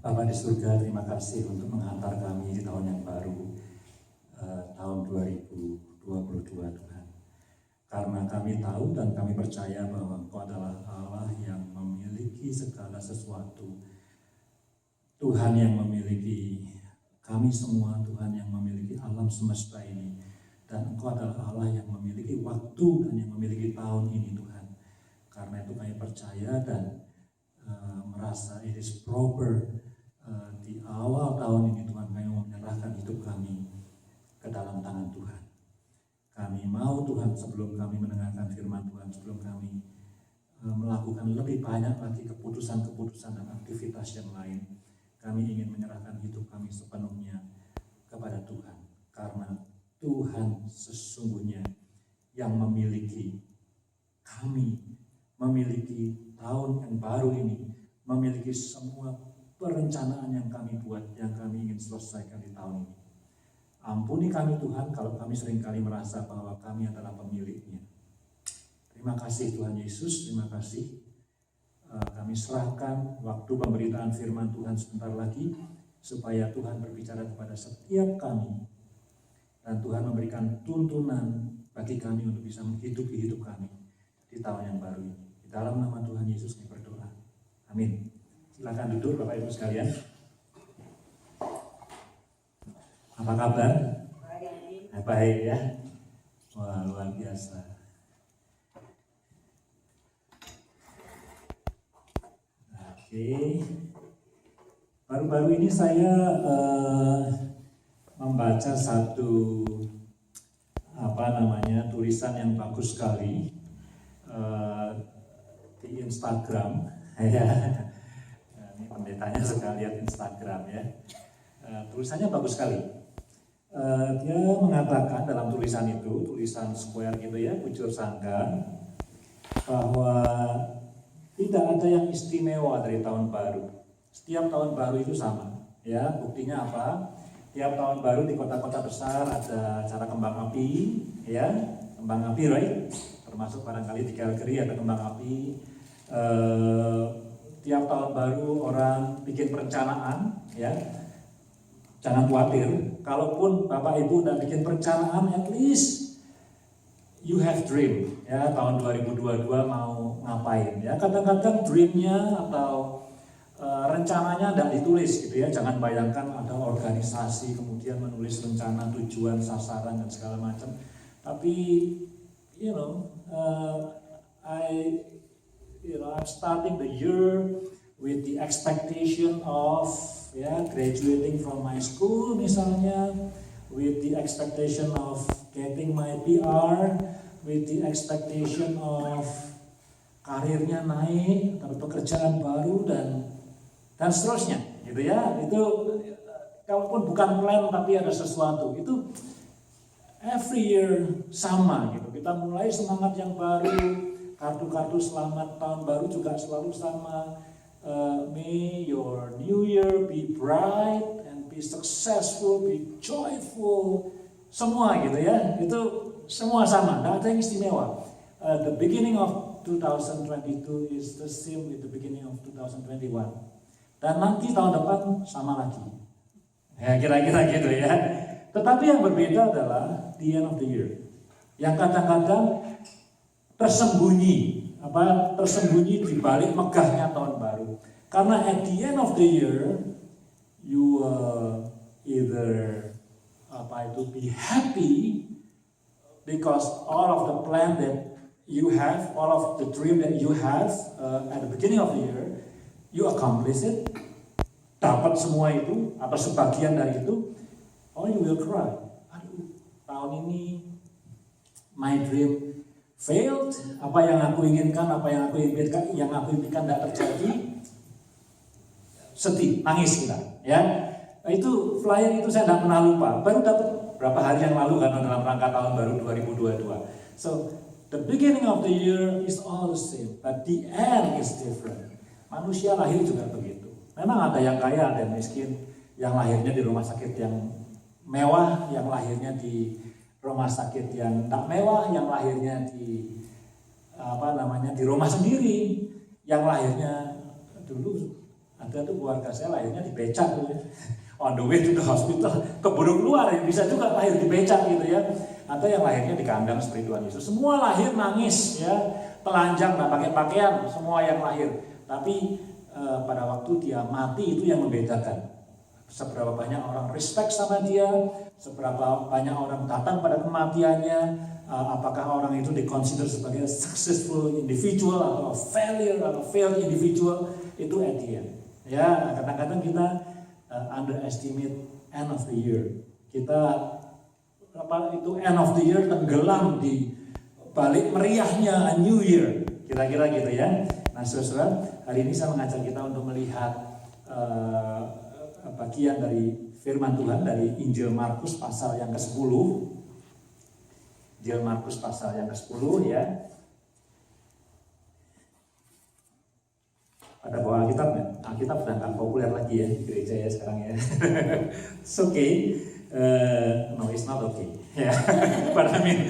Bapa di surga, terima kasih untuk menghantar kami di tahun yang baru, tahun 2022 Tuhan. Karena kami tahu dan kami percaya bahwa Engkau adalah Allah yang memiliki segala sesuatu. Tuhan yang memiliki kami semua, Tuhan yang memiliki alam semesta ini. Dan Engkau adalah Allah yang memiliki waktu dan yang memiliki tahun ini Tuhan. Karena itu kami percaya dan merasa it is proper di awal tahun ini Tuhan kami menyerahkan hidup kami ke dalam tangan Tuhan. Kami mau Tuhan sebelum kami mendengarkan firman Tuhan, sebelum kami melakukan lebih banyak lagi keputusan-keputusan dan aktivitas yang lain, kami ingin menyerahkan hidup kami sepenuhnya kepada Tuhan. Karena Tuhan sesungguhnya yang memiliki kami, memiliki tahun yang baru ini, memiliki semua perencanaan yang kami buat, yang kami ingin selesaikan di tahun ini. Ampuni kami Tuhan kalau kami seringkali merasa bahwa kami adalah pemiliknya. Terima kasih Tuhan Yesus, terima kasih. Kami serahkan waktu pemberitaan firman Tuhan sebentar lagi, supaya Tuhan berbicara kepada setiap kami. Dan Tuhan memberikan tuntunan bagi kami untuk bisa menghidupi hidup kami di tahun yang baru ini. Di dalam nama Tuhan Yesus kami berdoa. Amin. Silakan duduk Bapak Ibu sekalian. Apa kabar? Baik ya. Wah, luar biasa. Oke. Baru-baru ini saya membaca satu tulisan yang bagus sekali di Instagram. Ini pendetanya suka lihat Instagram ya. Tulisannya bagus sekali. Dia mengatakan dalam tulisan itu, tulisan square gitu ya, bujur sangga, bahwa tidak ada yang istimewa dari tahun baru. Setiap tahun baru itu sama. Ya, buktinya apa? Tiap tahun baru di kota-kota besar ada acara kembang api, ya, kembang api, right? Termasuk barangkali di Calgary ada kembang api. Tiap tahun baru orang bikin perencanaan, ya. Jangan khawatir, kalaupun Bapak Ibu udah bikin perencanaan, at least you have dream, ya, tahun 2022 mau ngapain, ya. Kadang-kadang dreamnya atau rencananya tidak ditulis gitu ya, jangan bayangkan ada organisasi kemudian menulis rencana, tujuan, sasaran dan segala macam. Tapi, I'm starting the year with the expectation of graduating from my school misalnya, with the expectation of getting my PR, with the expectation of karirnya naik, dapat pekerjaan baru dan seterusnya, gitu ya. Itu kalaupun bukan plan tapi ada sesuatu, itu every year sama gitu. Kita mulai semangat yang baru, kartu-kartu selamat tahun baru juga selalu sama. May your new year be bright and be successful, be joyful, semua gitu ya. Itu semua sama, tidak ada yang istimewa. The beginning of 2022 is the same with the beginning of 2021. Dan nanti tahun depan sama lagi. Ya kira-kira gitu ya. Tetapi yang berbeda adalah the end of the year. Yang kadang-kadang tersembunyi di balik megahnya tahun baru. Karena at the end of the year you either be happy because all of the plan that you have, all of the dream that you have at the beginning of the year, you accomplish it, dapat semua itu atau sebagian dari itu, or you will cry. Aduh, tahun ini my dream failed, apa yang aku inginkan, apa yang aku impikan tidak terjadi, sedih, nangis kita, ya. Itu flyer itu saya tidak pernah lupa, baru dapat berapa hari yang lalu karena dalam rangka tahun baru 2022. So the beginning of the year is all the same, but the end is different. Manusia lahir juga begitu. Memang ada yang kaya, ada yang miskin, yang lahirnya di rumah sakit yang mewah, yang lahirnya di rumah sakit yang tak mewah, yang lahirnya di di rumah sendiri, yang lahirnya dulu Ada tuh keluarga saya lahirnya di becak tuh ya. On the way to the hospital, keburu keluar ya, bisa juga lahir di becak gitu ya. Atau yang lahirnya di kandang seperti Tuhan Yesus. Semua lahir nangis ya, telanjang, nggak pakai pakaian, semua yang lahir. Tapi pada waktu dia mati itu yang membedakan. Seberapa banyak orang respect sama dia, seberapa banyak orang datang pada kematiannya, apakah orang itu dikonsider sebagai successful individual atau failure atau failed individual, itu at the end. Ya, kadang-kadang kita underestimate end of the year. Kita end of the year tenggelam di balik meriahnya New Year, kira-kira gitu ya. Nah, saudara, hari ini saya mengajak kita untuk melihat bagian dari firman Tuhan dari Injil Markus pasal yang ke-10. Injil Markus pasal yang ke-10 ya. Ada bawa Alkitab nggak? Alkitab sudah nggak populer lagi ya di gereja ya sekarang ya. It's okay. No, it's not okay. Ya, but I mean,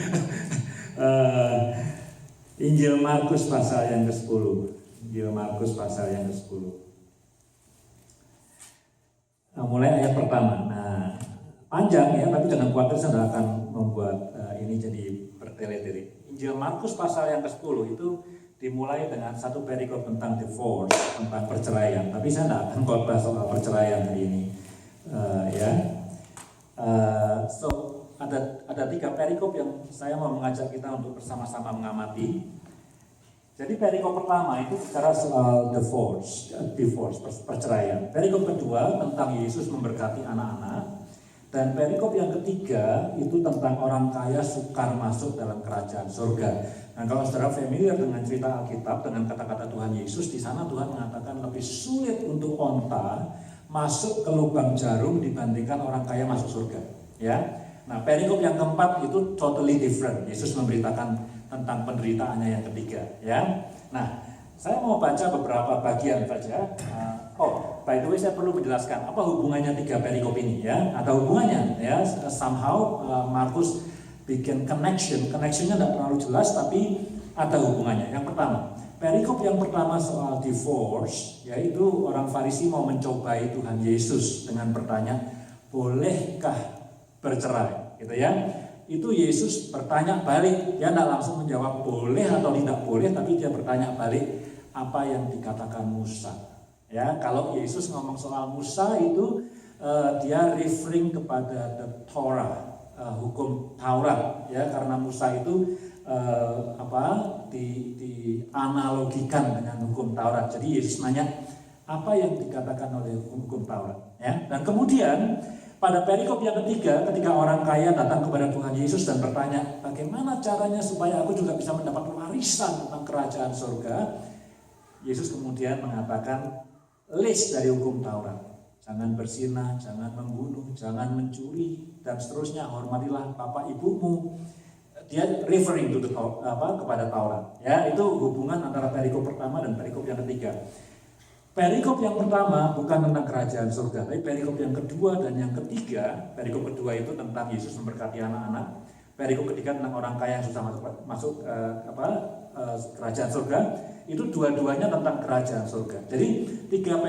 Injil Markus pasal yang ke-10. Injil Markus pasal yang ke-10. Nah, mulai ayat pertama. Nah, panjang ya, tapi jangan khawatir, saya akan membuat ini jadi bertele-tele. Injil Markus pasal yang ke-10 itu dimulai dengan satu perikop tentang divorce, tentang perceraian. Tapi saya tidak akan khotbah soal perceraian hari ini. So ada 3 perikop yang saya mau mengajak kita untuk bersama-sama mengamati. Jadi perikop pertama itu bicara soal divorce, perceraian. Perikop kedua tentang Yesus memberkati anak-anak. Dan perikop yang ketiga itu tentang orang kaya sukar masuk dalam kerajaan surga. Nah, kalau saudara familiar dengan cerita Alkitab, dengan kata-kata Tuhan Yesus, di sana Tuhan mengatakan lebih sulit untuk onta masuk ke lubang jarum dibandingkan orang kaya masuk surga. Ya. Nah, perikop yang keempat itu totally different. Yesus memberitakan tentang penderitaannya yang ketiga. Ya. Nah, saya mau baca beberapa bagian saja. By the way, saya perlu menjelaskan apa hubungannya 3 perikop ini ya. Ada hubungannya ya. Somehow Markus bikin connectionnya tidak terlalu jelas, tapi ada hubungannya. Yang pertama, perikop yang pertama soal divorce, yaitu orang Farisi mau mencobai Tuhan Yesus dengan bertanya, bolehkah bercerai? Gitu ya. Itu Yesus bertanya balik, dia tidak langsung menjawab boleh atau tidak boleh, tapi dia bertanya balik apa yang dikatakan Musa. Ya, kalau Yesus ngomong soal Musa itu dia referring kepada the Torah, hukum Taurat, ya, karena Musa itu dianalogikan dengan hukum Taurat. Jadi Yesus nanya apa yang dikatakan oleh hukum Taurat, ya. Dan kemudian pada perikop yang ketiga, ketika orang kaya datang kepada Tuhan Yesus dan bertanya, bagaimana caranya supaya aku juga bisa mendapat warisan tentang kerajaan surga, Yesus kemudian mengatakan list dari hukum Taurat. Jangan berzinah, jangan membunuh, jangan mencuri, dan seterusnya. Hormatilah bapak ibumu. Dia referring to kepada Taurat. Ya, itu hubungan antara perikop pertama dan perikop yang ketiga. Perikop yang pertama bukan tentang kerajaan surga, tapi perikop yang kedua dan yang ketiga. Perikop kedua itu tentang Yesus memberkati anak-anak. Perikop ketiga tentang orang kaya yang susah masuk kerajaan surga. Itu dua-duanya tentang kerajaan surga. Jadi tiga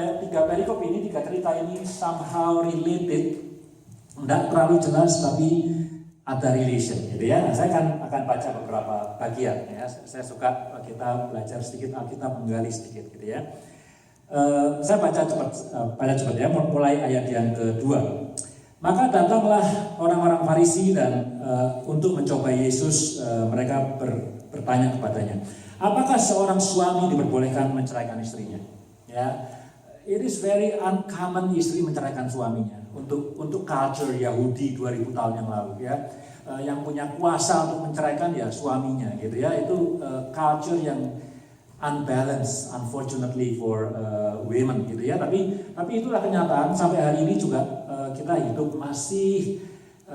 perikop ini, 3 cerita ini somehow related, tidak terlalu jelas tapi ada relation, gitu ya. Nah, saya akan baca beberapa bagian, ya. Saya suka kita belajar sedikit Alkitab, menggali sedikit, gitu ya. Saya baca cepat ya, mulai ayat yang kedua. Maka datanglah orang-orang Farisi dan untuk mencoba Yesus, mereka bertanya kepadanya, apakah seorang suami diperbolehkan menceraikan istrinya? Ya, it is very uncommon istri menceraikan suaminya. Untuk culture Yahudi 2000 tahun yang lalu, ya, yang punya kuasa untuk menceraikan ya suaminya, gitu ya. Itu culture yang unbalanced, unfortunately for women, gitu ya. Tapi itulah kenyataan sampai hari ini juga kita hidup masih.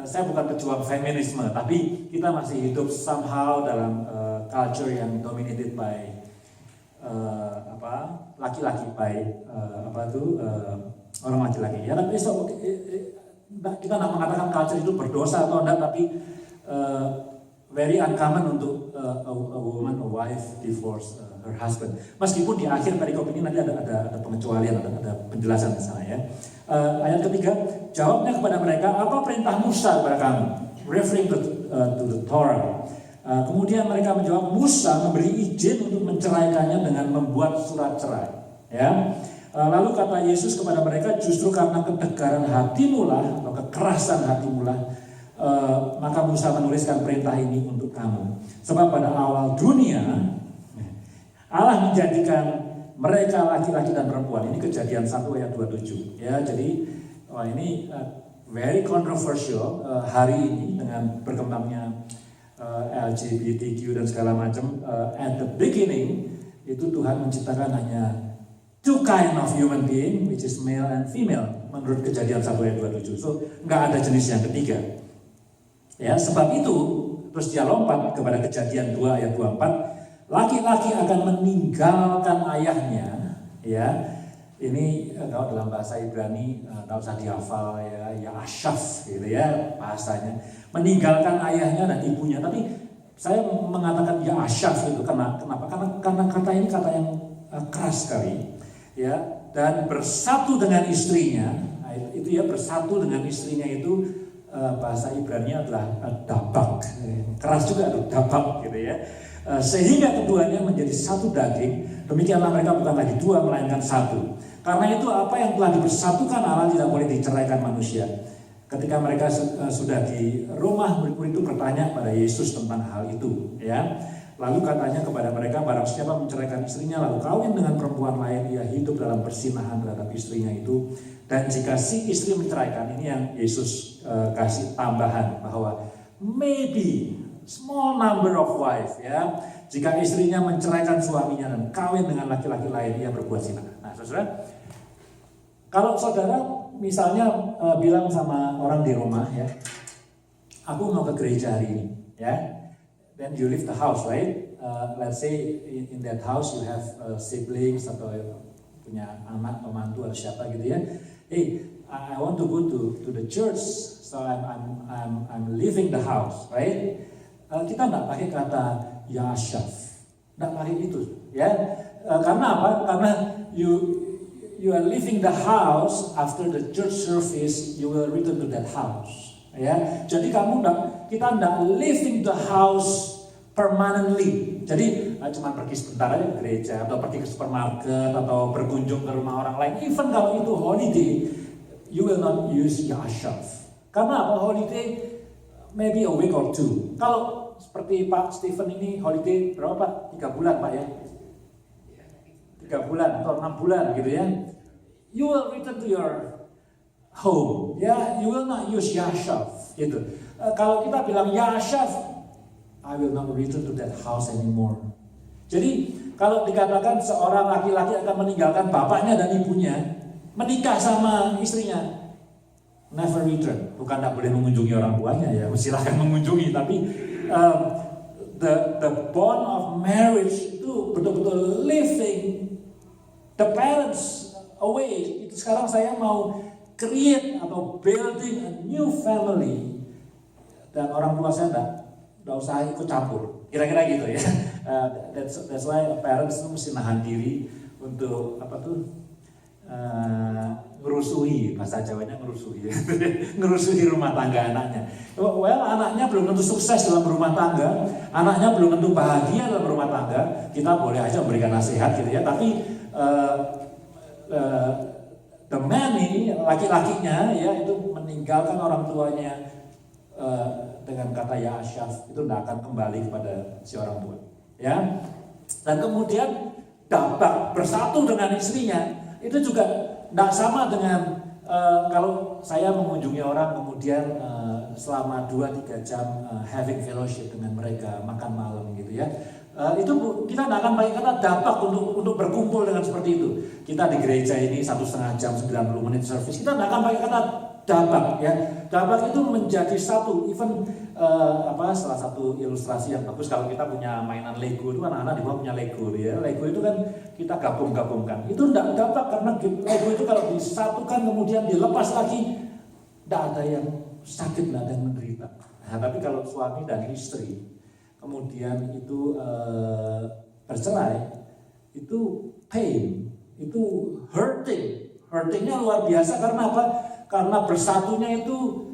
Saya bukan pejuang feminisme, tapi kita masih hidup somehow dalam culture yang dominated by laki-laki, orang laki-laki. Ya, tapi kita tidak mengatakan culture itu berdosa atau enggak, tapi very uncommon untuk a woman, a wife divorce her husband. Meskipun di akhir perikop ini nanti ada pengecualian, ada penjelasan di sana ya. Ayat ketiga, jawabnya kepada mereka, apa perintah Musa kepada kamu? Referring to the Torah. Kemudian mereka menjawab, Musa memberi izin untuk menceraikannya dengan membuat surat cerai. Ya. Lalu kata Yesus kepada mereka, justru karena ketegaran hatimu lah, atau kekerasan hatimu lah, maka Musa menuliskan perintah ini untuk kamu. Sebab pada awal dunia, Allah menjadikan mereka laki-laki dan perempuan. Ini Kejadian 1 ayat 27. Ya, jadi ini very controversial hari ini dengan berkembangnya LGBTQ dan segala macam. At the beginning itu Tuhan menciptakan hanya two kind of human being, which is male and female, menurut Kejadian 1 ayat 27. So nggak ada jenis yang ketiga. Ya, sebab itu terus dia lompat kepada Kejadian 2 ayat 24, laki-laki akan meninggalkan ayahnya, ya. Ini kalau dalam bahasa Ibrani nggak usah dihafal ya Ashaf gitu ya bahasanya. Meninggalkan ayahnya dan ibunya. Tapi saya mengatakan ya Ashaf itu kenapa? Karena kata ini kata yang keras sekali, ya. Dan bersatu dengan istrinya, itu ya bersatu dengan istrinya itu bahasa Ibrani adalah dabak, keras juga tuh dabak gitu ya. Sehingga keduanya menjadi satu daging. Demikianlah mereka bukan lagi dua melainkan satu. Karena itu apa yang telah dipersatukan Allah tidak boleh diceraikan manusia. Ketika mereka sudah di rumah, murid-murid itu bertanya pada Yesus tentang hal itu, ya. Lalu katanya kepada mereka, barang siapa menceraikan istrinya lalu kawin dengan perempuan lain, ia hidup dalam persinahan terhadap istrinya itu. Dan jika si istri menceraikan, ini yang Yesus kasih tambahan bahwa maybe small number of wife, ya. Jika istrinya menceraikan suaminya dan kawin dengan laki-laki lain, ia berbuat zina. Nah, saudara, kalau saudara misalnya bilang sama orang di rumah, ya, aku mau ke gereja hari ini, ya. Then you leave the house, right? Let's say in that house you have siblings atau punya anak, pembantu atau siapa gitu ya. Hey, I want to go to the church, so I'm leaving the house, right? Kita nggak pakai kata Yashaf, nggak pakai itu, ya. Karena apa? Karena you are leaving the house after the church service, you will return to that house, ya. Jadi kita nggak leaving the house permanently. Jadi cuma pergi sebentar aja ke gereja atau pergi ke supermarket atau berkunjung ke rumah orang lain. Even kalau itu holiday, you will not use Yashaf. Karena apa? Holiday maybe a week or two. Kalau seperti Pak Stephen ini holiday berapa Pak? 3 bulan Pak ya? 3 bulan atau 6 bulan gitu ya. You will return to your home. Ya, you will not use Yashaf gitu. Kalau kita bilang Yashaf, I will not return to that house anymore. Jadi kalau dikatakan seorang laki-laki akan meninggalkan bapaknya dan ibunya, menikah sama istrinya, never return. Bukan tidak boleh mengunjungi orang tuanya ya, silahkan mengunjungi, tapi the bond of marriage itu betul-betul living the parents away. Itu sekarang saya mau create atau building a new family dan orang tua saya nggak usah ikut campur, kira-kira gitu ya. That's why parents itu mesti nahan diri untuk apa tuh ngerusuhi, bahasa Jawanya ngerusuhi, ngerusuhi rumah tangga anaknya. Well, anaknya belum tentu sukses dalam rumah tangga, anaknya belum tentu bahagia dalam rumah tangga. Kita boleh aja memberikan nasihat gitu ya, tapi the man ini, laki-lakinya ya itu meninggalkan orang tuanya dengan kata ya Ashaf, itu tidak akan kembali kepada si orang tua, ya. Dan kemudian dapat bersatu dengan istrinya, itu juga tidak sama dengan kalau saya mengunjungi orang kemudian selama 2-3 jam having fellowship dengan mereka, makan malam gitu ya. Itu kita tidak akan pakai kata dapat untuk berkumpul dengan seperti itu. Kita di gereja ini 1,5 jam 90 menit service, kita tidak akan pakai kata dapat ya. Dapat itu menjadi satu. Even salah satu ilustrasi yang bagus kalau kita punya mainan Lego itu, anak-anak di bawah punya Lego ya. Lego itu kan kita gabung-gabungkan. Itu tidak dapat karena Lego itu kalau disatukan kemudian dilepas lagi, tidak ada yang sakit, tidak ada yang menderita. Nah, tapi kalau suami dan istri kemudian itu bercerai, itu pain, itu hurtingnya luar biasa. Karena apa? Karena bersatunya itu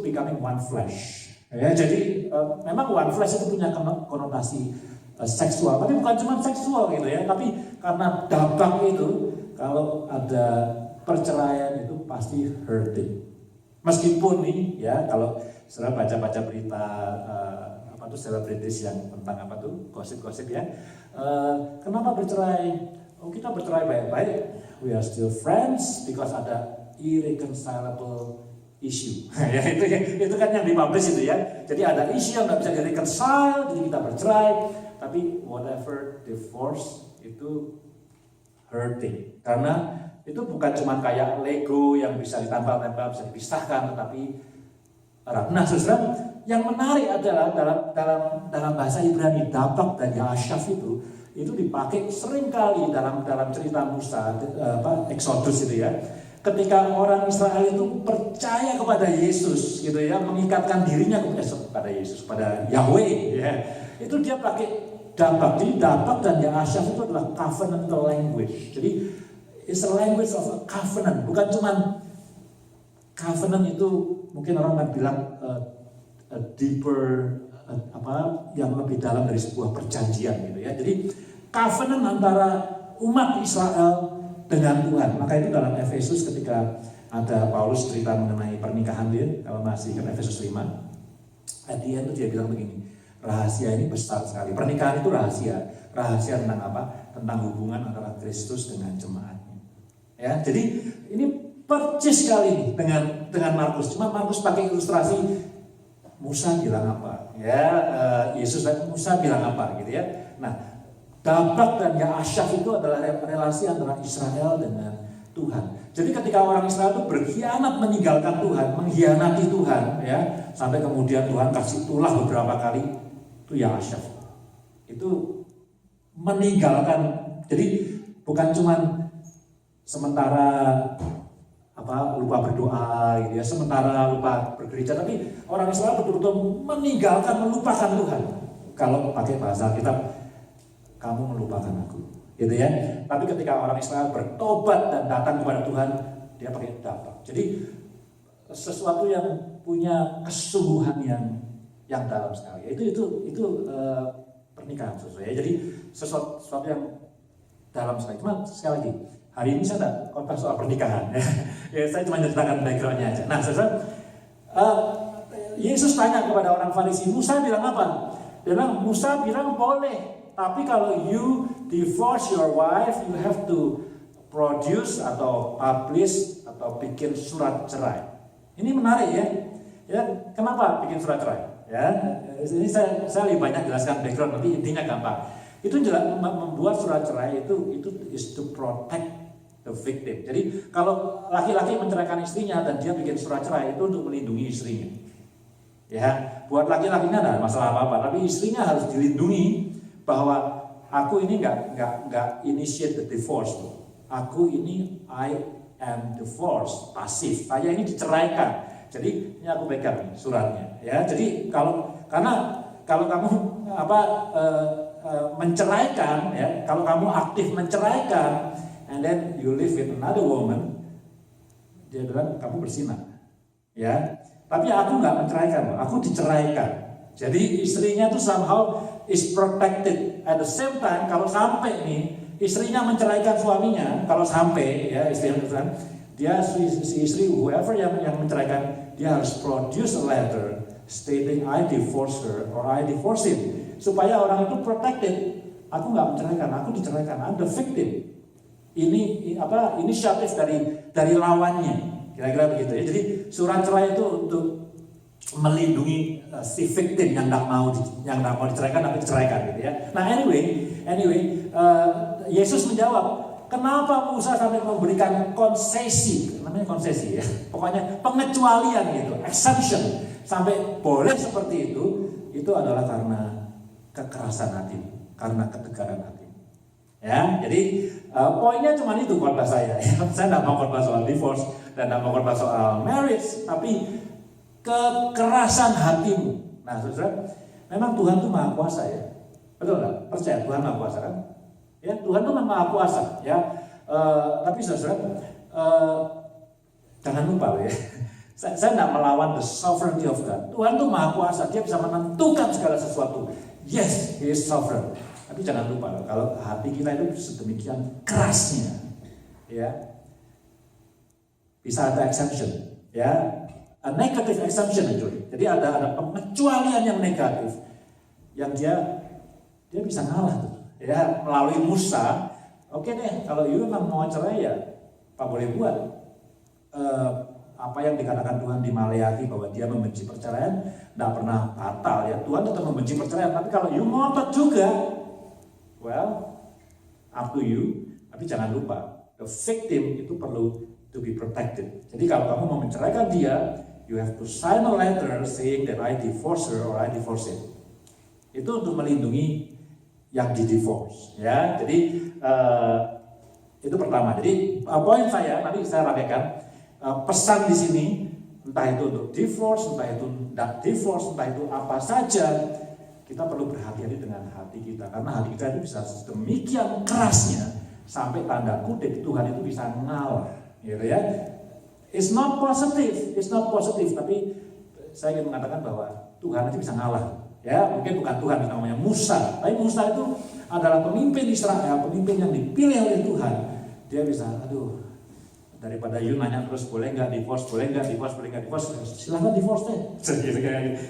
becoming one flesh. Ya, jadi memang one flesh itu punya konotasi seksual, tapi bukan cuma seksual gitu ya, tapi karena dampak itu, kalau ada perceraian itu pasti hurting. Meskipun nih ya, kalau saudara baca-baca berita selebritis yang tentang gosip-gosip ya, kenapa bercerai? Oh, kita bercerai baik-baik, we are still friends because ada irreconcilable issue. Ya, itu kan yang dipublish itu ya. Jadi ada isu yang nggak bisa direconcile, jadi kita bercerai. Tapi whatever divorce itu hurting, karena itu bukan cuma kayak Lego yang bisa ditambah-tambah, bisa dipisahkan, tetapi erat. Nah, saudara, yang menarik adalah dalam bahasa Ibrani, dapak dan yashaf itu dipakai sering kali dalam cerita Musa, Exodus itu ya. Ketika orang Israel itu percaya kepada Yesus gitu ya, mengikatkan dirinya kepada Yesus, pada Yahweh ya, itu dia pakai dapak. Jadi dapak dan yashaf itu adalah covenantal language. Jadi it's a language of a covenant, bukan cuma covenant itu mungkin orang akan bilang a deeper yang lebih dalam dari sebuah perjanjian gitu ya. Jadi covenant antara umat Israel dengan Tuhan. Maka itu dalam Efesus ketika ada Paulus cerita mengenai pernikahan dia, kalau masih ke Efesus 5, dia itu dia bilang begini, rahasia ini besar sekali. Pernikahan itu rahasia tentang apa? Tentang hubungan antara Kristus dengan jemaatnya. Ya, jadi ini percis sekali dengan Markus. Cuma Markus pakai ilustrasi Musa bilang apa? Ya, Yesus dan Musa bilang apa gitu ya. Nah, dapak dan yashaf itu adalah relasi antara Israel dengan Tuhan. Jadi ketika orang Israel itu berkhianat meninggalkan Tuhan, mengkhianati Tuhan, ya, sampai kemudian Tuhan kasih tulah beberapa kali, itu yashaf. Itu meninggalkan. Jadi bukan cuma sementara lupa berdoa gitu ya, sementara lupa bergereja, tapi orang Israel betul-betul meninggalkan, melupakan Tuhan. Kalau pakai bahasa Alkitab, kamu melupakan aku, gitu ya. Tapi ketika orang Israel bertobat dan datang kepada Tuhan, dia pakai dapak. Jadi sesuatu yang punya kesungguhan yang dalam sekali. Itu pernikahan sesuatu ya. Jadi sesuatu yang dalam sekali. Cuma sekali lagi, hari ini saya tidak kontak soal pernikahan. Ya, saya cuma ceritakan backgroundnya aja. Nah, Yesus tanya kepada orang Farisi, Musa bilang apa? Musa bilang boleh. Tapi kalau you divorce your wife, you have to produce atau publish atau bikin surat cerai. Ini menarik ya. Ya, kenapa bikin surat cerai? Ya, ini saya lebih banyak jelaskan background, tapi intinya gampang. Itu jelas membuat surat cerai itu is to protect the victim. Jadi kalau laki-laki menceraikan istrinya dan dia bikin surat cerai itu untuk melindungi istrinya. Ya, buat laki-lakinya tidak masalah apa-apa, tapi istrinya harus dilindungi. Bahwa aku ini nggak initiate the divorce, aku ini I am divorced, pasif. Saya ini diceraikan. Jadi ini aku pegang suratnya. Ya, jadi karena kalau kamu menceraikan, ya, kalau kamu aktif menceraikan, and then you live with another woman, dia bilang kamu berzina. Ya, tapi aku nggak menceraikan, aku diceraikan. Jadi istrinya tuh somehow is protected. At the same time, kalau sampai nih istrinya menceraikan suaminya, kalau sampai ya istrinya menceraikan, dia si istri whoever yang menceraikan, dia harus produce a letter stating I divorce her or I divorce him, supaya orang itu protected. Aku nggak menceraikan, aku diceraikan, I'm the victim. Ini inisiatif dari lawannya, kira-kira begitu ya. Jadi surat cerai itu untuk melindungi si victim yang nggak mau diceraikan tapi diceraikan gitu ya. Nah anyway, Yesus menjawab, kenapa Musa sampai memberikan konsesi, namanya konsesi ya, pokoknya pengecualian gitu, exemption, sampai boleh seperti itu adalah karena kekerasan hati, karena ketegaran hati. Ya, jadi poinnya cuma itu khotbah saya. Saya tidak mau khotbah soal divorce dan tidak mau khotbah soal marriage, tapi kekerasan hatimu. Nah, saudara, Memang Tuhan itu maha kuasa ya. Betul nggak? Percaya Tuhan maha kuasa kan? Ya, Tuhan itu memang maha kuasa ya. Tapi saudara, jangan lupa ya. Saya tidak melawan the sovereignty of God. Tuhan itu maha kuasa, dia bisa menentukan segala sesuatu. Yes, he is sovereign. Tapi jangan lupa kalau hati kita itu sedemikian kerasnya, ya bisa ada exception, ya a negative exception itu. Jadi ada pengecualian yang negatif, yang dia bisa ngalah tuh, ya melalui Musa. Oke deh, kalau you memang mau cerai ya, Pak boleh buat. Apa yang dikatakan Tuhan di Maleakhi bahwa dia membenci perceraian tidak pernah batal ya. Tuhan tetap membenci perceraian, tapi kalau you ngotot juga, well, up to you. Tapi jangan lupa, the victim itu perlu to be protected. Jadi kalau kamu mau menceraikan dia, you have to sign a letter saying that I divorce her or I divorce him. Itu untuk melindungi yang di divorce, ya. Jadi itu pertama. Jadi poin saya nanti saya rapikan. Pesan di sini, entah itu untuk divorce, entah itu tidak divorce, entah itu apa saja, kita perlu berhati-hati dengan hati kita, karena hati kita itu bisa sedemikian kerasnya sampai tanda kutip Tuhan itu bisa ngalah, gitu ya. It's not positive, tapi saya ingin mengatakan bahwa Tuhan itu bisa ngalah, ya. Mungkin bukan Tuhan, namanya Musa, tapi Musa itu adalah pemimpin Israel, pemimpin yang dipilih oleh Tuhan. Dia bisa, daripada you nanya terus boleh nggak divorce, silahkan divorce deh.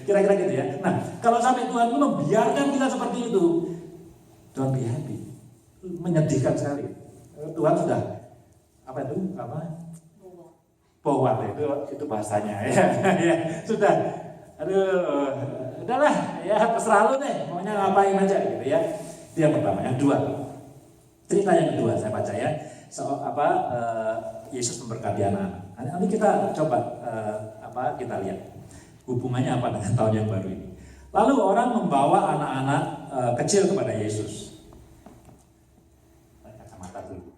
Kira-kira gitu ya. Nah, kalau sampai Tuhan itu membiarkan kita seperti itu, don't be happy. Menyedihkan sekali. Tuhan sudah bowat itu bahasanya ya. Ya sudah. Udahlah ya, terserah lu deh, maunya ngapain aja gitu ya. Itu yang pertama. Yang kedua, cerita yang kedua saya baca ya. Yesus memberkati anak-anak. Nanti kita coba kita lihat hubungannya apa dengan tahun yang baru ini. Lalu orang membawa anak-anak kecil kepada Yesus. Kacamata dulu.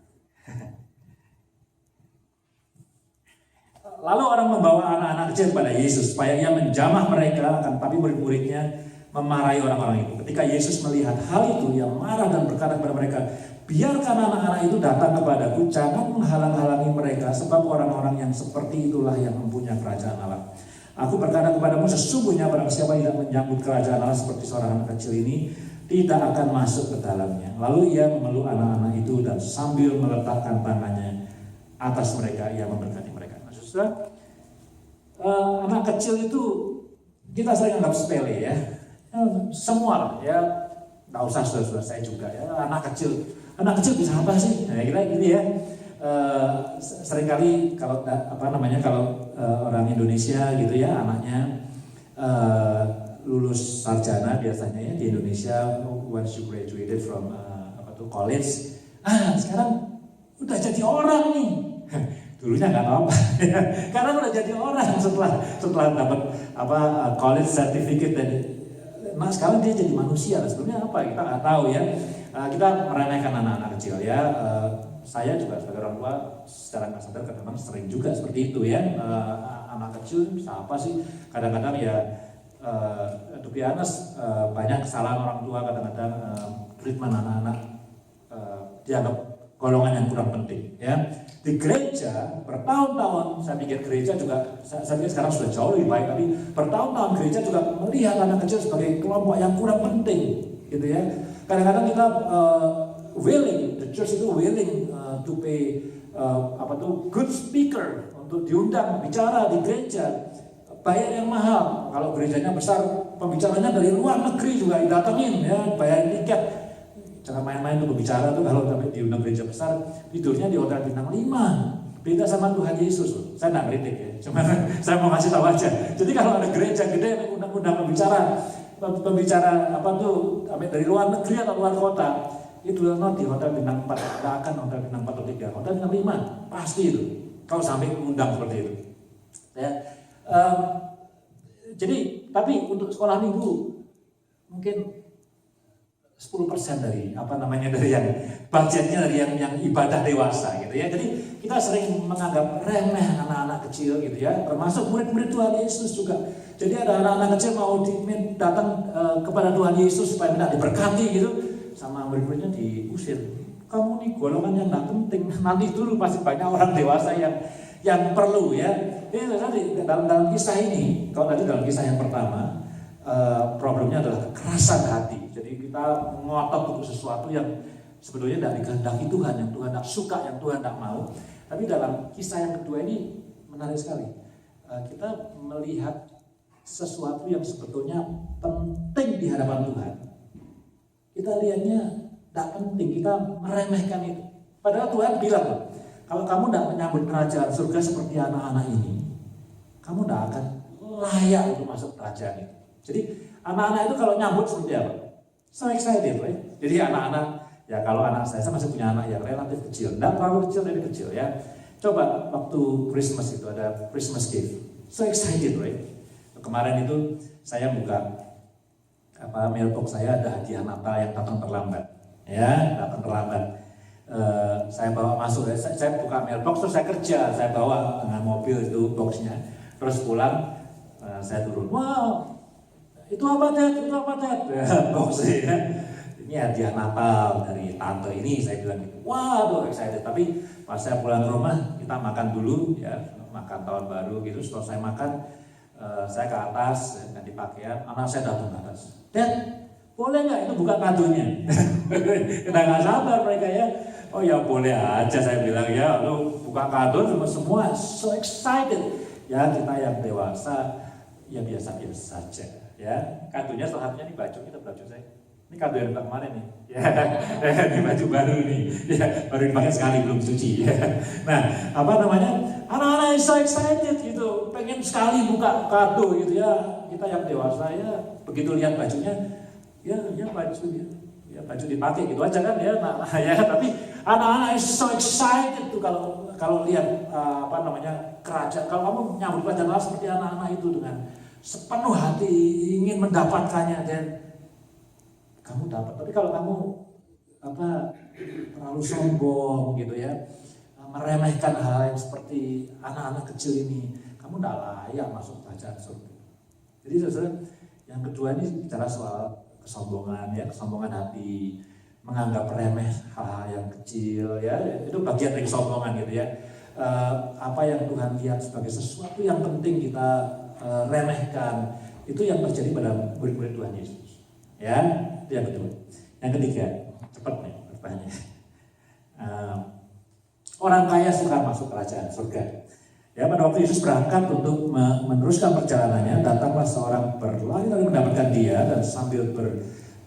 Lalu orang membawa anak-anak kecil kepada Yesus supaya ia menjamah mereka, tapi murid-muridnya memarahi orang-orang itu. Ketika Yesus melihat hal itu, ia marah dan berkata kepada mereka, biarkan anak-anak itu datang kepadaku, jangan menghalang-halangi mereka, sebab orang-orang yang seperti itulah yang mempunyai kerajaan Allah. Aku berkata kepadamu, sesungguhnya barang siapa yang menyambut kerajaan Allah seperti seorang anak kecil ini, tidak akan masuk ke dalamnya. Lalu ia memeluk anak-anak itu dan sambil meletakkan tangannya atas mereka, ia memberkati mereka. Maksudnya, anak kecil itu kita sering anggap sepele ya. Semua lah ya, nggak usah saudara saya juga ya, anak kecil bisa apa sih? Nah, kira gini ya. Seringkali kalau orang Indonesia gitu ya, anaknya lulus sarjana biasanya ya di Indonesia, once you graduated from college, sekarang udah jadi orang nih. Dulunya nggak apa-apa, karena udah jadi orang setelah dapat college certificate dan sekarang dia jadi manusia. Sebelumnya apa kita nggak tahu ya. Kita meremehkan anak-anak kecil ya. Saya juga sebagai orang tua secara nggak sadar kadang-kadang sering juga seperti itu ya. Anak kecil bisa apa sih? Kadang-kadang ya to be honest, banyak kesalahan orang tua kadang-kadang treatment anak-anak dianggap golongan yang kurang penting ya. Di gereja bertahun-tahun, saya pikir gereja juga, saya pikir sekarang sudah jauh lebih baik, tapi bertahun-tahun gereja juga melihat anak kecil sebagai kelompok yang kurang penting gitu ya. Kadang-kadang kita willing, the church itu willing to pay good speaker untuk diundang bicara di gereja, bayar yang mahal. Kalau gerejanya besar, pembicaranya dari luar negeri juga didatengin ya, bayar tiket. Jangan main-main untuk berbicara tuh kalau sampai diundang gereja besar, tidurnya di hotel bintang 5. Beda sama Tuhan Yesus. Saya nggak kritik ya, cuma saya mau kasih tahu aja. Jadi kalau ada gereja gede yang undang-undang pembicara sampai dari luar negeri atau luar kota, itu di hotel bintang 4, nggak akan hotel bintang 4 atau 3, hotel bintang 5 pasti itu. Kalau sampai undang seperti itu, ya. Jadi tapi untuk sekolah minggu mungkin 10% dari dari yang budgetnya dari yang ibadah dewasa gitu ya. Jadi kita sering menganggap remeh anak-anak kecil gitu ya, termasuk murid-murid Tuhan Yesus juga. Jadi ada anak-anak kecil mau datang kepada Tuhan Yesus supaya minta diberkati gitu, sama murid-muridnya diusir. Kamu nih golongan yang nggak penting, nanti dulu pasti banyak orang dewasa yang perlu ya. Ini tadi dalam kisah ini, kalau tadi dalam kisah yang pertama, problemnya adalah kekerasan hati. Jadi kita ngotot untuk sesuatu yang sebetulnya tidak dikehendaki Tuhan, yang Tuhan tidak suka, yang Tuhan tidak mau. Tapi dalam kisah yang kedua ini menarik sekali. Kita melihat sesuatu yang sebetulnya penting di hadapan Tuhan. Kita lihatnya tidak penting, kita meremehkan itu. Padahal Tuhan bilang, kalau kamu tidak menyambut kerajaan surga seperti anak-anak ini, kamu tidak akan layak untuk masuk kerajaan itu. Jadi anak-anak itu kalau nyambut seperti apa? So excited, right? Jadi anak-anak, ya kalau anak saya masih punya anak yang relatif kecil, tidak terlalu kecil, dari kecil ya. Coba waktu Christmas itu ada Christmas gift, so excited, right? Kemarin itu saya buka mailbox saya, ada hadiah Natal yang datang terlambat, ya datang terlambat. Saya bawa masuk, saya buka mailbox terus saya kerja, saya bawa dengan mobil itu boxnya, terus pulang saya turun, wow. Itu apa Dad? Boxnya ini hadiah Natal dari tante ini, saya bilang gitu. Wah, tuh excited. Tapi pas saya pulang ke rumah, kita makan dulu ya, makan tahun baru gitu. Setelah saya makan, saya ke atas ganti pakaian. Anak saya datang ke atas. Dad, boleh nggak itu buka kadonya? Kita nggak sabar mereka ya. Oh ya boleh aja, saya bilang ya. Lu buka kado semua so excited. Ya kita yang dewasa ya biasa-biasa saja. Ya, kadonya salah satunya ini baju, kita baju saya. Ini kado yang kemarin nih. Ya, ini baju baru nih. Ya, baru dipakai sekali belum cuci. Ya. Nah, anak-anak so excited gitu, pengen sekali buka kado gitu ya. Kita yang dewasa ya, begitu lihat bajunya, ya baju dipakai gitu aja kan ya. Nah, ya, tapi anak-anak so excited tuh kalau lihat kerajaan. Kalau kamu nyambut kerajaan seperti anak-anak itu dengan sepenuh hati ingin mendapatkannya dan kamu dapat. Tapi kalau kamu terlalu sombong gitu ya, meremehkan hal yang seperti anak-anak kecil ini, kamu tidak layak masuk kerajaan surga. Jadi saudara, yang kedua ini bicara soal kesombongan ya, kesombongan hati, menganggap remeh hal-hal yang kecil ya, itu bagian dari kesombongan gitu ya. Apa yang Tuhan lihat sebagai sesuatu yang penting kita remehkan, itu yang terjadi pada murid-murid Tuhan Yesus. Ya, itu yang kedua. Yang ketiga, cepat nih bertanya. Orang kaya suka masuk kerajaan surga. Ya, pada waktu Yesus berangkat untuk meneruskan perjalanannya, datanglah seorang berlari lalu mendapatkan dia dan sambil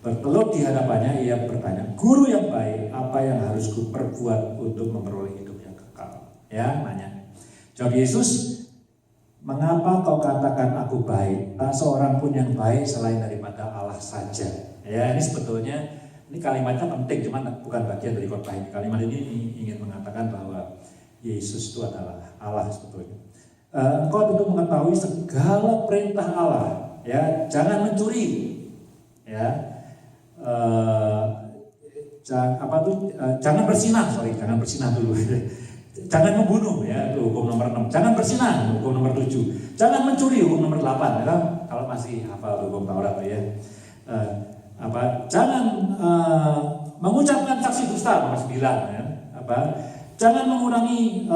bertelut di hadapannya, ia bertanya, "Guru yang baik, apa yang harus kuperbuat untuk memperoleh hidup yang kekal?" Ya, nanya. Jawab Yesus, "Mengapa kau katakan aku baik? Tak seorang pun yang baik selain daripada Allah saja." Ya, ini sebetulnya kalimatnya penting, cuman bukan bagian dari khotbah ini. Kalimat ini ingin mengatakan bahwa Yesus itu adalah Allah sebetulnya. Engkau tentu mengetahui segala perintah Allah. Ya, jangan mencuri. Ya, jangan bersinah. Jangan bersinah dulu. Jangan membunuh, ya, itu hukum nomor 6. Jangan bersinah, hukum nomor 7. Jangan mencuri, hukum nomor 8. Ya, kalau masih hafal hukum Taurat ya. Jangan mengucapkan saksi dusta, nomor 9. Ya. Jangan mengurangi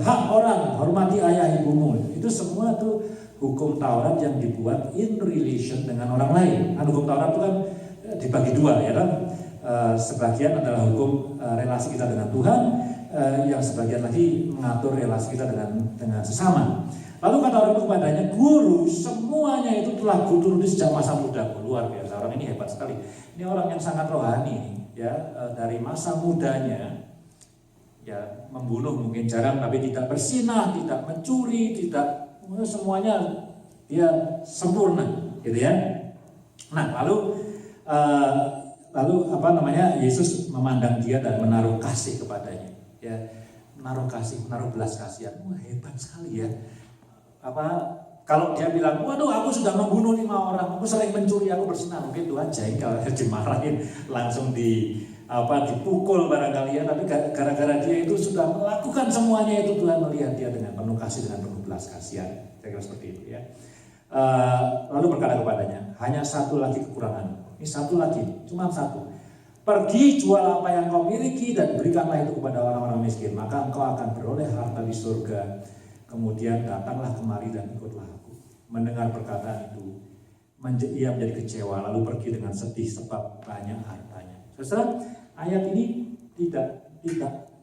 hak orang, hormati ayah ibumu. Itu semua tuh hukum Taurat yang dibuat in relation dengan orang lain. Hukum Taurat itu kan dibagi dua, ya kan? Sebagian adalah hukum relasi kita dengan Tuhan. Yang sebagian lagi mengatur relasi kita dengan sesama. Lalu kata orang itu kepadanya, "Guru, semuanya itu telah kuturuti sejak masa mudaku." Luar biasa, orang ini hebat sekali. Ini orang yang sangat rohani, ya, dari masa mudanya, ya, membunuh mungkin jarang, tapi tidak bersinah, tidak mencuri, tidak, semuanya dia sempurna, gitu ya. Nah, lalu Yesus memandang dia dan menaruh kasih kepadanya. Ya, menaruh kasih, menaruh belas kasihan. Wah, hebat sekali ya. Kalau dia bilang, waduh aku sudah membunuh 5 orang, aku sering mencuri, aku bersinah, mungkin Tuhan jengkel, dimarahin, langsung dipukul barangkali ya. Tapi gara-gara dia itu sudah melakukan semuanya itu, Tuhan melihat dia dengan penuh kasih, dengan penuh belas kasihan. Saya kira seperti itu ya. Lalu berkata kepadanya, hanya satu lagi kekurangan. Ini satu lagi, cuma satu. Pergi jual apa yang kau miliki dan berikanlah itu kepada orang-orang miskin, maka engkau akan beroleh harta di surga. Kemudian datanglah kemari dan ikutlah aku. Mendengar perkataan itu, ia menjadi kecewa, lalu pergi dengan sedih sebab banyak hartanya. Saudara, ayat ini tidak,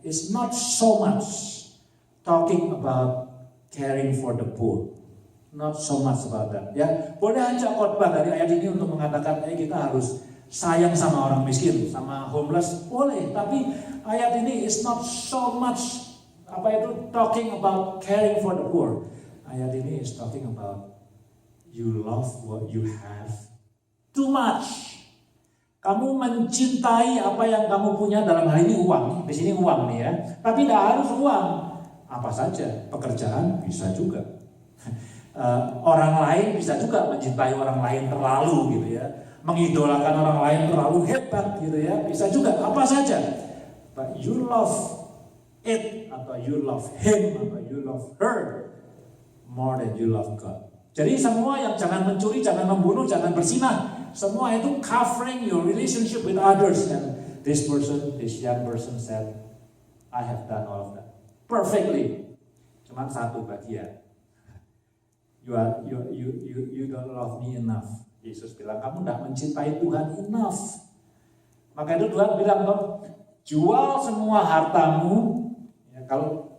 it's not so much talking about caring for the poor. Not so much about that. Ya, boleh aja khotbah dari ayat ini untuk mengatakan, kita harus sayang sama orang miskin, sama homeless, boleh. Tapi ayat ini is not so much talking about caring for the poor. Ayat ini is talking about you love what you have too much. Kamu mencintai apa yang kamu punya, dalam hal ini uang. Di sini uang nih ya. Tapi tidak harus uang. Apa saja, pekerjaan bisa juga. Orang lain bisa juga mencintai orang lain terlalu gitu ya. Mengidolakan orang lain terlalu hebat gitu ya. Bisa juga, apa saja. But you love it, atau you love him, atau you love her more than you love God. Jadi semua yang jangan mencuri, jangan membunuh, jangan berzinah, semua itu covering your relationship with others. And this young person said, I have done all of that perfectly. Cuman satu bagian, you don't love me enough. Yesus bilang, kamu tidak mencintai Tuhan enough. Maka itu Tuhan bilang, jual semua hartamu. Kalau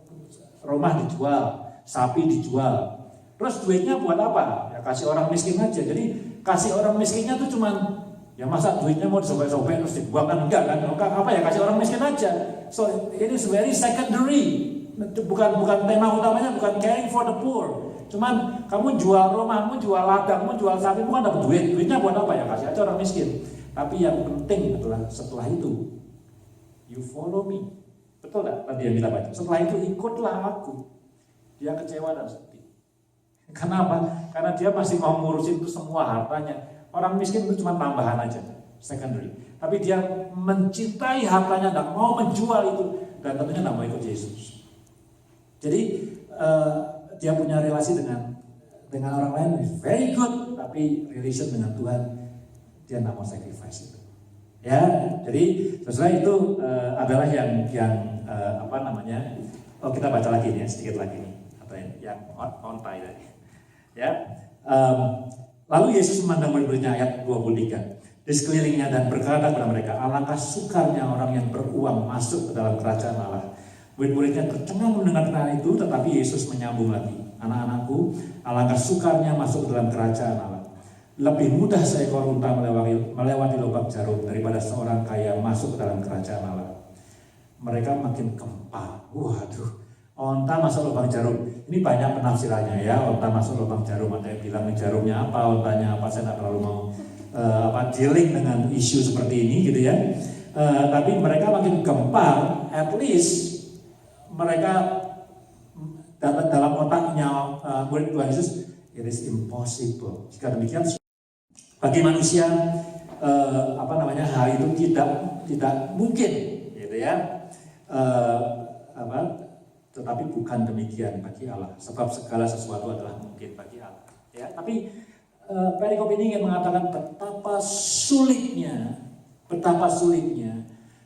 rumah dijual, sapi dijual, terus duitnya buat apa? Ya kasih orang miskin aja. Jadi kasih orang miskinnya tuh cuman, ya masa duitnya mau disobek-sobek terus dibuangkan, enggak kan? Apa ya, kasih orang miskin aja. So it is very secondary. Bukan tema utamanya, bukan caring for the poor. Cuman kamu jual rumahmu, jual ladangmu, jual sapi, bukan dapat duit. Duitnya buat apa ya? Kasih aja orang miskin. Tapi yang penting adalah setelah itu, you follow me. Betul tak tadi yang kita baca? Setelah itu ikutlah aku. Dia kecewa dan sedih. Kenapa? Karena dia masih mau ngurusin itu semua hartanya. Orang miskin itu cuma tambahan aja, secondary. Tapi dia mencintai hartanya, tidak mau menjual itu, dan tentunya tidak mau ikut Yesus. Jadi dia punya relasi dengan orang lain very good, tapi relation dengan Tuhan dia tidak mau sacrifice itu. Ya, jadi sesuai itu adalah yang kita baca lagi nih, sedikit lagi nih, atau yang ontai tadi. Ya, lalu Yesus memandang murid-muridnya, ayat 23, di sekelilingnya dan berkata kepada mereka, alangkah sukarnya orang yang beruang masuk ke dalam kerajaan Allah. Murid-muridnya tercengang mendengar hal itu, tetapi Yesus menyambung lagi, anak-anakku, alangkah sukarnya masuk ke dalam kerajaan Allah. Lebih mudah seekor unta melewati lubang jarum daripada seorang kaya masuk ke dalam kerajaan Allah. Mereka makin gempar. Waduh, unta masuk lubang jarum. Ini banyak penafsirannya ya. Unta masuk lubang jarum. Ada yang bilang jarumnya apa, untanya apa. Saya tidak terlalu mau dealing dengan isu seperti ini gitu ya. Tapi mereka makin gempar. At least mereka dalam otaknya murid Tuhan Yesus, it is impossible. Jika demikian, bagi manusia hal itu tidak mungkin, gitu ya. Tetapi bukan demikian bagi Allah, sebab segala sesuatu adalah mungkin bagi Allah. Ya, tapi perikop ini ingin mengatakan betapa sulitnya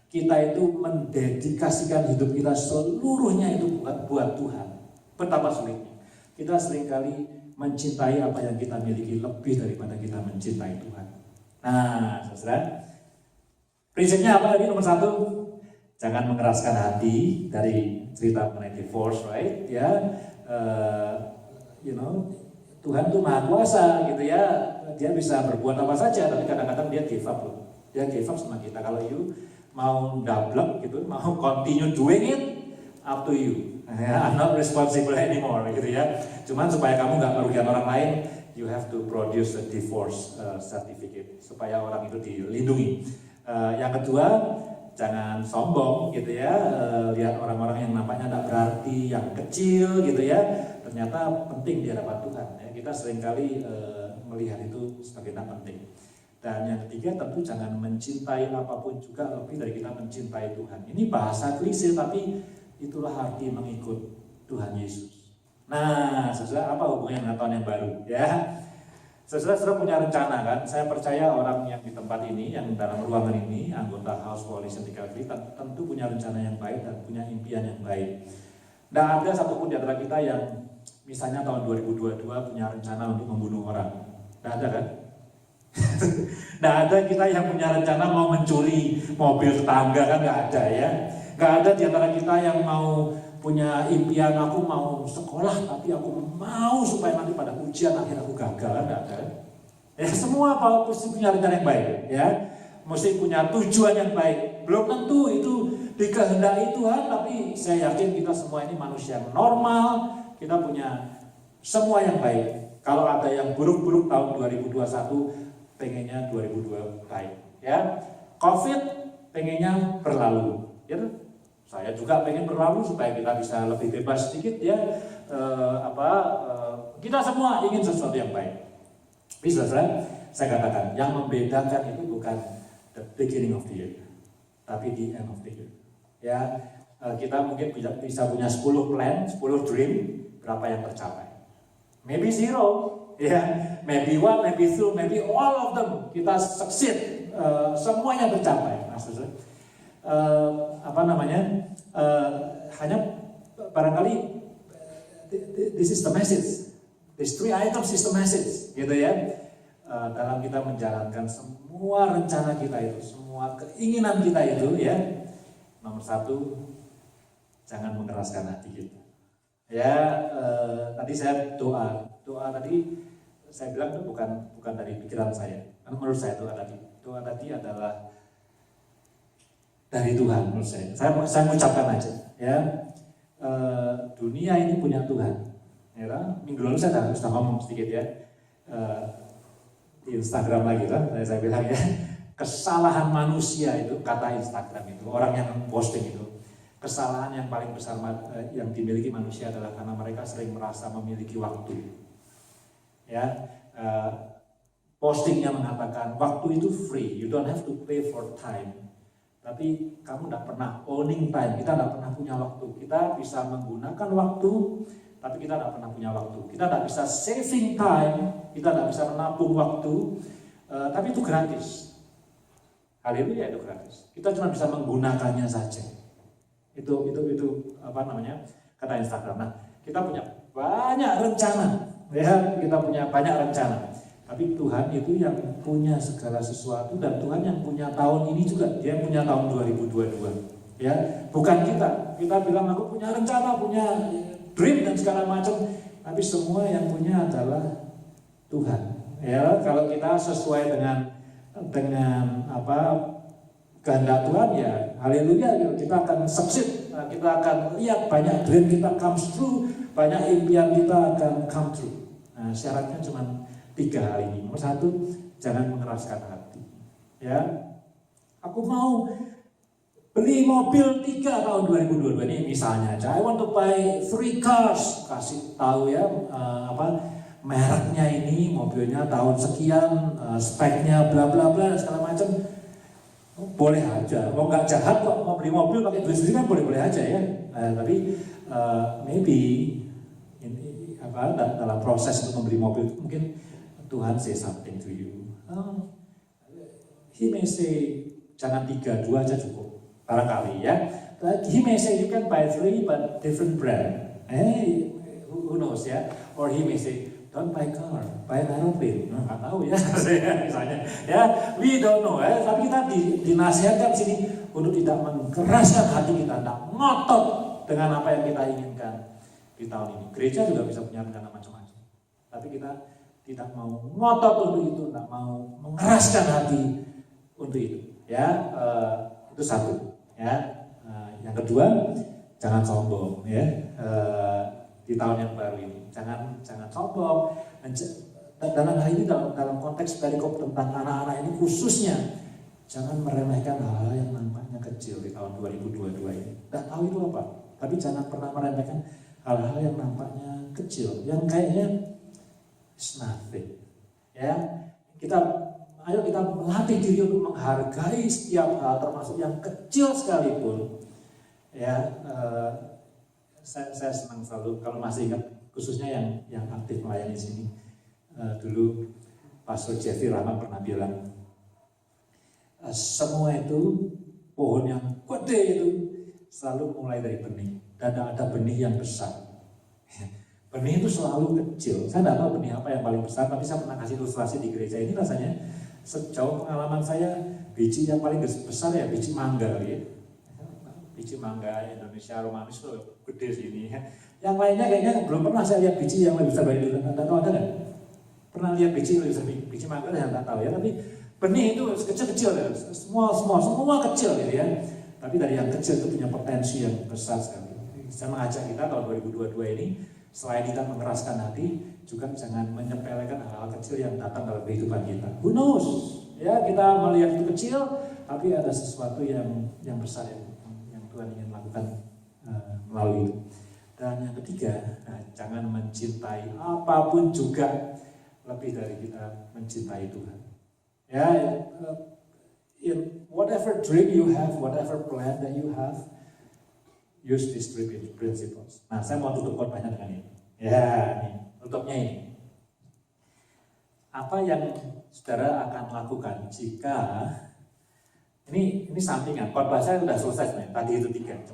kita itu mendedikasikan hidup kita seluruhnya itu buat Tuhan. Betapa sulitnya. Kita seringkali mencintai apa yang kita miliki lebih daripada kita mencintai Tuhan. Nah, saudara, prinsipnya apa tadi? Nomor 1, jangan mengeraskan hati, dari cerita mengenai divorce, right? Ya, Tuhan tuh maha kuasa, gitu ya. Dia bisa berbuat apa saja, tapi kadang-kadang dia give up loh. Dia give up sama kita. Kalau you mau double gitu, mau continue doing it, up to you. I'm not responsible anymore, gitu ya. Cuman supaya kamu nggak merugikan orang lain, you have to produce a divorce certificate supaya orang itu dilindungi. Yang kedua, jangan sombong gitu ya, lihat orang-orang yang nampaknya tidak berarti, yang kecil gitu ya, ternyata penting di hadapan Tuhan ya. Kita seringkali melihat itu sebagai tidak penting. Dan yang ketiga tentu jangan mencintai apapun juga lebih dari kita mencintai Tuhan. Ini bahasa klise tapi itulah arti mengikut Tuhan Yesus. Nah, saudara, apa hubungannya dengan tahun yang baru ya? Saudara punya rencana kan? Saya percaya orang yang di tempat ini, yang dalam ruangan ini, anggota House Coalition 3 Kali, tentu punya rencana yang baik dan punya impian yang baik. Tidak ada satupun di antara kita yang misalnya tahun 2022 punya rencana untuk membunuh orang. Tidak ada kan? Tidak ada kita yang punya rencana mau mencuri mobil tetangga, kan nggak ada ya. Nggak ada di antara kita yang mau punya impian, aku mau sekolah tapi aku mau supaya nanti pada ujian akhir aku gagal, kan nggak ada. Ya semua mesti punya rencana yang baik ya. Mesti punya tujuan yang baik. Belum tentu itu dikehendaki Tuhan, tapi saya yakin kita semua ini manusia yang normal, kita punya semua yang baik. Kalau ada yang buruk-buruk tahun 2021, pengennya 2022 baik ya. Covid pengennya berlalu ya. Saya juga pengen berlalu supaya kita bisa lebih bebas sedikit ya. Kita semua ingin sesuatu yang baik. Tapi saudara, saya katakan yang membedakan itu bukan the beginning of the year, tapi the end of the year ya. Kita mungkin bisa punya 10 plan, 10 dream, berapa yang tercapai? Maybe 0 ya, maybe 1, maybe 2, maybe all of them kita succeed, semuanya tercapai. Maksudnya hanya barangkali this is the message, these 3 items is the message gitu ya. Dalam kita menjalankan semua rencana kita itu, semua keinginan kita itu ya, nomor 1, jangan mengeraskan hati kita ya. Tadi saya doa tadi saya bilang itu bukan dari pikiran saya. Karena menurut saya doa tadi adalah dari Tuhan menurut saya. Saya mengucapkan aja ya. Dunia ini punya Tuhan. Ya, minggu lalu saya sudah ngomong sedikit ya. Di Instagram lagi kan, saya bilang ya, kesalahan manusia itu, kata Instagram itu, orang yang posting itu, kesalahan yang paling besar yang dimiliki manusia adalah karena mereka sering merasa memiliki waktu. Ya, postingnya mengatakan waktu itu free, you don't have to pay for time. Tapi kamu tidak pernah owning time, kita tidak pernah punya waktu. Kita bisa menggunakan waktu, tapi kita tidak pernah punya waktu. Kita tidak bisa saving time, kita tidak bisa menabung waktu, tapi itu gratis. Haleluya, itu gratis. Kita cuma bisa menggunakannya saja. Itu kata Instagram. Nah, kita punya banyak rencana. Ya, kita punya banyak rencana. Tapi Tuhan itu yang punya segala sesuatu, dan Tuhan yang punya tahun ini juga, Dia punya tahun 2022. Ya, bukan kita. Kita bilang aku punya rencana, punya dream dan segala macam, tapi semua yang punya adalah Tuhan. Ya, kalau kita sesuai dengan kehendak Tuhan ya, haleluya, kita akan succeed. Kita akan lihat banyak dream kita comes true, banyak impian kita akan come true. Nah, syaratnya cuma 3 hal ini. Nomor 1, jangan mengeraskan hati. Ya, aku mau beli mobil 3 tahun 2022 ini misalnya aja. I want to buy 3 cars. Kasih tahu ya, mereknya ini, mobilnya tahun sekian, speknya bla bla bla segala macam. Boleh aja, mau nggak jahat kok, mau beli mobil pakai duit sendiri kan boleh-boleh aja ya. Tapi maybe ini dalam proses untuk membeli mobil mungkin Tuhan say something to you. He may say jangan 3, 2 aja cukup, barangkali ya. He may say you can buy 3 but different brand. Who knows ya? Or he may say don't buy car, buy an aeroplane. Nggak tahu ya, misalnya. Ya, we don't know ya. Tapi kita dinasihatkan sini untuk tidak mengeraskan hati kita, tidak ngotot dengan apa yang kita inginkan di tahun ini. Gereja juga bisa punya rencana macam-macam. Tapi kita tidak mau ngotot untuk itu, tidak mau mengeraskan hati untuk itu. Ya, itu 1. Ya, yang kedua, jangan sombong ya. Di tahun yang baru ini, jangan sombong. Dalam hal ini dalam konteks perikop tentang anak-anak ini khususnya, Jangan meremehkan hal-hal yang nampaknya kecil di tahun 2022 ini. Tidak tahu itu apa, tapi jangan pernah meremehkan hal-hal yang nampaknya kecil, yang kayaknya it's nothing. Ya, ayo kita melatih diri untuk menghargai setiap hal, termasuk yang kecil sekalipun. Ya, saya senang selalu kalau masih ingat, khususnya yang aktif melayani di sini. Dulu Pastor Jeffrey Rahman pernah bilang, semua itu pohon yang gede itu selalu mulai dari benih, dan ada benih yang besar. Benih itu selalu kecil. Saya tidak tahu benih apa yang paling besar, tapi saya pernah kasih ilustrasi di gereja ini. Rasanya sejauh pengalaman saya, biji yang paling besar ya biji mangga, ya. Biji mangga Indonesia romanis itu gede sini. Yang lainnya kayaknya belum pernah saya lihat biji yang lebih besar dari itu. Anda tahu ada nggak? Pernah lihat biji yang lebih besar biji mangga? Saya nggak tahu ya. Tapi benih itu kecil-kecil ya, semua kecil gitu ya. Tapi dari yang kecil itu punya potensi yang besar sekali. Saya mengajak kita tahun 2022 ini, selain kita mengeraskan hati, juga jangan menyepelekan hal-hal kecil yang datang dalam kehidupan kita. Who knows? Ya, kita melihat itu kecil, tapi ada sesuatu yang besar yang Tuhan ingin lakukan melalui itu. Dan yang ketiga, jangan mencintai apapun juga lebih dari kita mencintai Tuhan. Ya, in whatever dream you have, whatever plan that you have, use these three principles. Nah, saya mau tutup khotbahnya dengan ini. Ya, ini tutupnya ini. Apa yang saudara akan lakukan jika ini sampingan, khotbah saya sudah selesai sebenarnya, tadi itu 3,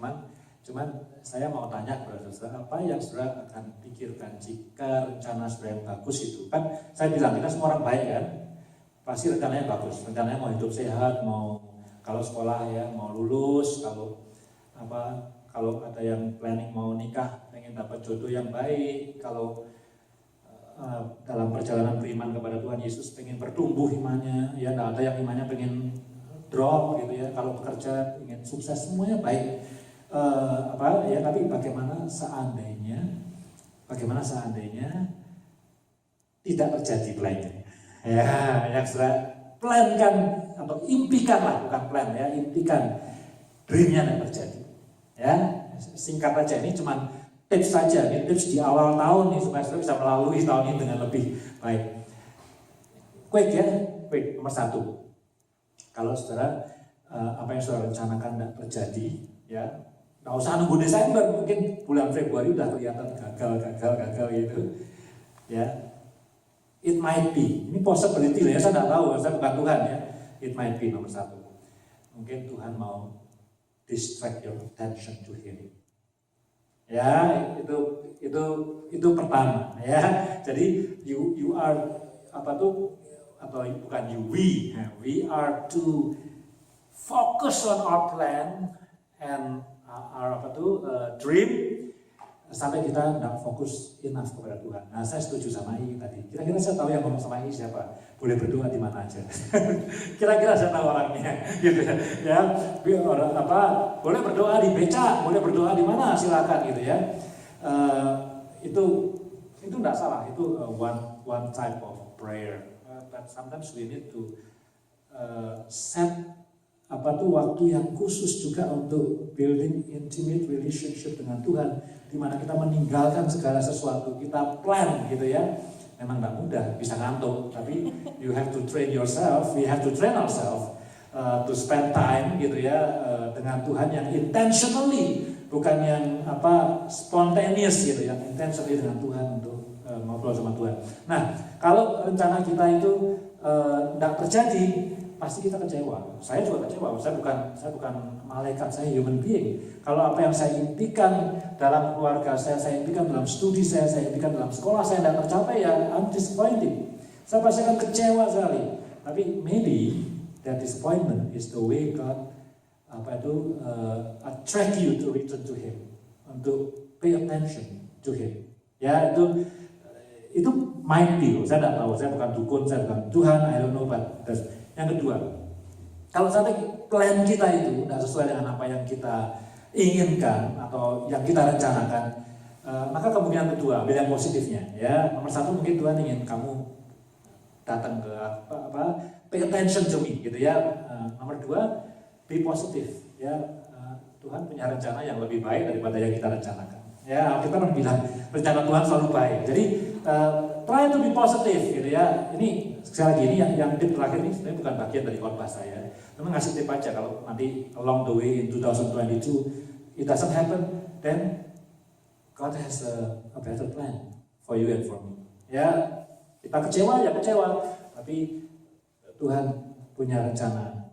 cuman saya mau tanya kepada saudara, apa yang saudara akan pikirkan jika rencana saudara yang bagus itu, kan saya bilang kita semua orang baik kan, pasti rencananya bagus, rencananya mau hidup sehat, mau kalau sekolah ya mau lulus, kalau ada yang planning mau nikah, pengen dapat jodoh yang baik, kalau dalam perjalanan beriman kepada Tuhan Yesus pengen bertumbuh imannya, ya ada yang imannya pengen drop gitu ya, kalau bekerja ingin sukses, semuanya baik. Tapi bagaimana seandainya tidak terjadi plannya? Ya, yang sudah plankan atau impikan lah, bukan plan ya, impikan dreamnya tidak terjadi. Ya, singkat aja, ini cuma tips saja, ini tips di awal tahun nih supaya saudara bisa melalui tahun ini dengan lebih baik. Quick, nomor 1. Kalau saudara apa yang saudara rencanakan tidak terjadi, ya nggak usah nunggu Desember, mungkin bulan Februari udah kelihatan gagal gitu, ya. It might be, ini possibility lah ya, saya tidak tahu, saya bukan Tuhan ya. It might be nomor 1. Mungkin Tuhan mau distract your attention to Him. Ya, itu pertama ya. Jadi you are we are to focus on our plan and our dream sampai kita tidak fokus enough kepada Tuhan. Nah, saya setuju sama I tadi. Kira-kira saya tahu yang ngomong sama I siapa? Boleh berdoa di mana aja. Kira-kira saya tahu orangnya, gitu ya. Boleh berdoa di beca, boleh berdoa di mana, silakan gitu ya. Itu tidak salah. Itu one type of prayer. But sometimes we need to set waktu yang khusus juga untuk building intimate relationship dengan Tuhan, di mana kita meninggalkan segala sesuatu, kita plan gitu ya. Memang tidak mudah, bisa ngantuk, tapi you have to train yourself, we have to train ourselves to spend time gitu ya dengan Tuhan yang intentionally, bukan yang spontaneous gitu, yang intentionally dengan Tuhan untuk ngobrol sama Tuhan. Nah, kalau rencana kita itu tidak terjadi, pasti kita kecewa. Saya juga kecewa. Saya bukan malaikat, saya human being. Kalau apa yang saya impikan dalam keluarga saya impikan dalam studi saya impikan dalam sekolah saya tidak tercapai, ya I'm disappointed. Saya pasti akan kecewa sekali. Tapi maybe that disappointment is the way God attract you to return to Him, untuk pay attention to Him. Ya, itu might be. Saya tidak tahu. Saya bukan dukun, saya bukan Tuhan. I don't know, but yang kedua, kalau sampai plan kita itu tidak sesuai dengan apa yang kita inginkan atau yang kita rencanakan, maka kemungkinan kedua, ambil yang positifnya. Ya, nomor 1 mungkin Tuhan ingin kamu datang ke pay attention to me, gitu ya, nomor 2, be positif. Ya, Tuhan punya rencana yang lebih baik daripada yang kita rencanakan. Ya, kita pernah bilang rencana Tuhan selalu baik. Jadi try to be positive, gitu ya. Ini sekali lagi ini yang tip terakhir ini sebenarnya bukan bagian dari khotbah saya. Cuma ngasih tip aja kalau nanti along the way in 2022 it doesn't happen, then God has a better plan for you and for me. Ya, kita kecewa ya kecewa, tapi Tuhan punya rencana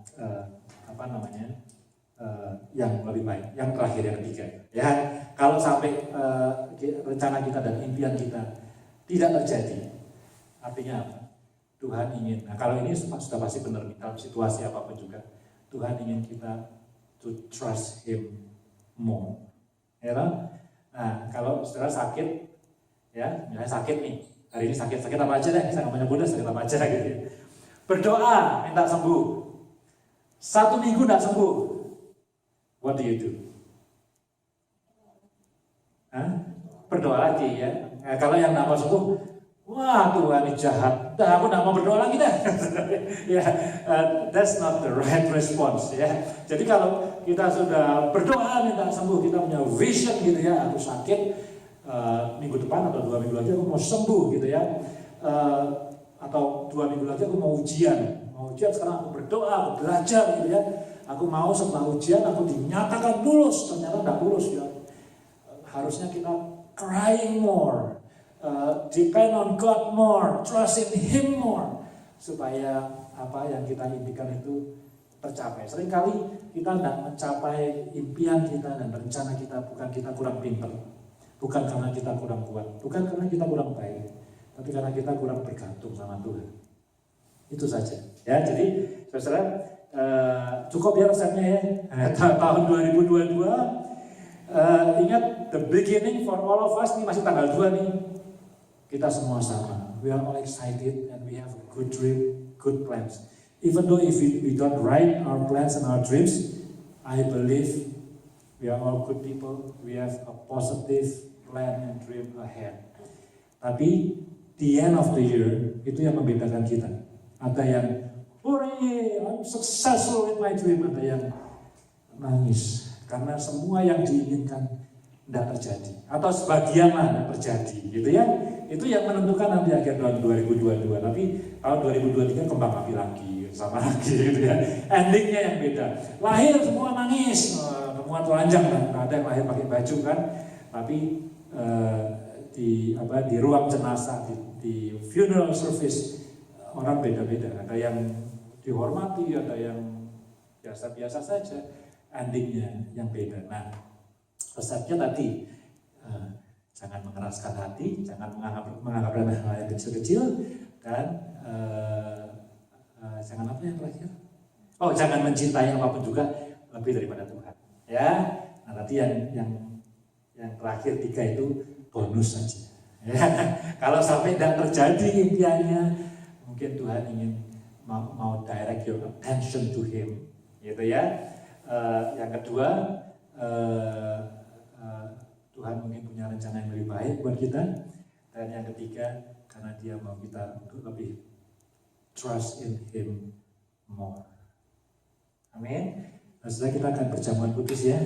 yang lebih baik. Yang terakhir, yang ketiga, ya kalau sampai rencana kita dan impian kita tidak terjadi, artinya apa? Tuhan ingin, nah kalau ini sudah pasti benar dalam situasi apapun juga, Tuhan ingin kita to trust Him more, ya kan? Nah kalau saudara sakit, ya misalnya sakit nih, hari ini sakit apa aja deh, saya nggak punya sakit apa aja gitu ya. Berdoa minta sembuh, 1 minggu tidak sembuh, what do you do? Berdoa lagi ya. Nah, kalau yang tidak mau sembuh, wah Tuhan ini jahat, aku tidak mau berdoa lagi dah. Ya, that's not the right response ya. Jadi kalau kita sudah berdoa minta sembuh, kita punya vision gitu ya, aku sakit minggu depan atau 2 minggu lagi aku mau sembuh gitu ya. Atau 2 minggu lagi aku mau ujian sekarang aku berdoa, aku belajar gitu ya, aku mau setelah ujian aku dinyatakan lulus, ternyata tidak lulus ya. Harusnya kita crying more, depend on God more, trust in Him more, supaya apa yang kita impikan itu tercapai. Seringkali kita tidak mencapai impian kita dan rencana kita bukan kita kurang pintar, bukan karena kita kurang kuat, bukan karena kita kurang baik, tapi karena kita kurang bergantung sama Tuhan. Itu saja. Ya, jadi saudara cukup ya resepnya ya. Tahun 2022 ingat the beginning for all of us, ini masih tanggal 2 nih. Kita semua sama. We are all excited and we have a good dream, good plans. Even though if we don't write our plans and our dreams, I believe we are all good people. We have a positive plan and dream ahead. Tapi the end of the year itu yang membedakan kita. Ada yang hooray, I'm successful with my dream. Ada yang nangis karena semua yang diinginkan tidak terjadi, atau sebagian lah tidak terjadi, gitu ya. Itu yang menentukan nanti akhir tahun 2022. Tapi tahun 2023 kembang api lagi, sama lagi, gitu ya. Endingnya yang beda. Lahir semua nangis, semua telanjang kan. Ada yang lahir pakai baju kan. Tapi di ruang jenazah, di funeral service, orang beda-beda. Ada yang dihormati, ada yang biasa-biasa saja. Endingnya yang beda. Nah, resepnya tadi, jangan mengeraskan hati, jangan menganggap remeh hal yang kecil-kecil, dan jangan apa yang terakhir? Oh, jangan mencintai apapun juga lebih daripada Tuhan. Ya, nah tadi yang terakhir 3 itu bonus saja. Ya, kalau sampai tidak terjadi impiannya, mungkin Tuhan ingin mau direct your attention to Him, gitu ya. Yang kedua, Tuhan mungkin punya rencana yang lebih baik buat kita. Dan yang ketiga, karena Dia mau kita untuk lebih trust in Him more. Amin. Nah, setelah kita akan berjamuan kudus ya.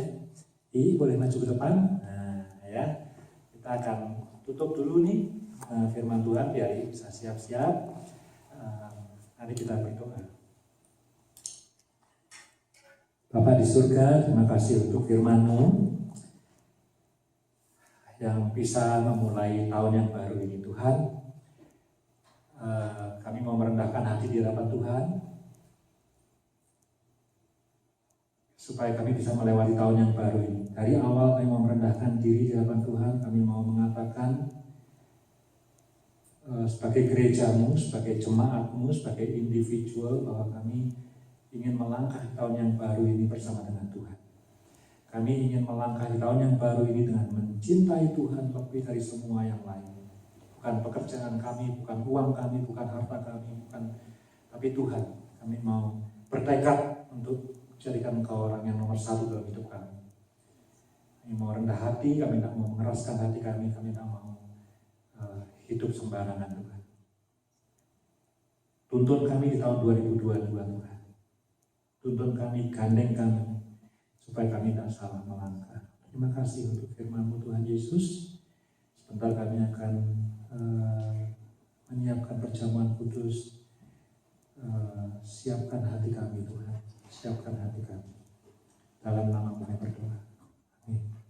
Boleh maju ke depan. Nah, ya. Kita akan tutup dulu nih firman Tuhan, biar bisa siap-siap. Mari kita berdoa. Bapa di surga, terima kasih untuk firman-Mu yang bisa memulai tahun yang baru ini Tuhan. Kami mau merendahkan hati di hadapan Tuhan, supaya kami bisa melewati tahun yang baru ini. Dari awal kami mau merendahkan diri di hadapan Tuhan, kami mau mengatakan sebagai gereja-Mu, sebagai jemaat-Mu, sebagai individual, bahwa kami ingin melangkah di tahun yang baru ini bersama dengan Tuhan. Kami ingin melangkah di tahun yang baru ini dengan mencintai Tuhan lebih dari semua yang lain. Bukan pekerjaan kami, bukan uang kami, bukan harta kami, tapi Tuhan. Kami mau bertekad untuk jadikan Engkau orang yang nomor 1 dalam hidup kami. Kami mau rendah hati, kami tidak mau mengeraskan hati kami tidak mau hidup sembarangan Tuhan. Tuntun kami di tahun 2022 Tuhan. tuntun kami, gandeng kami, supaya kami tak salah melangkah. Terima kasih untuk firman-Mu Tuhan Yesus. Sebentar kami akan menyiapkan perjamuan kudus. Siapkan hati kami Tuhan, siapkan hati kami. Dalam nama kami berdoa. Amin.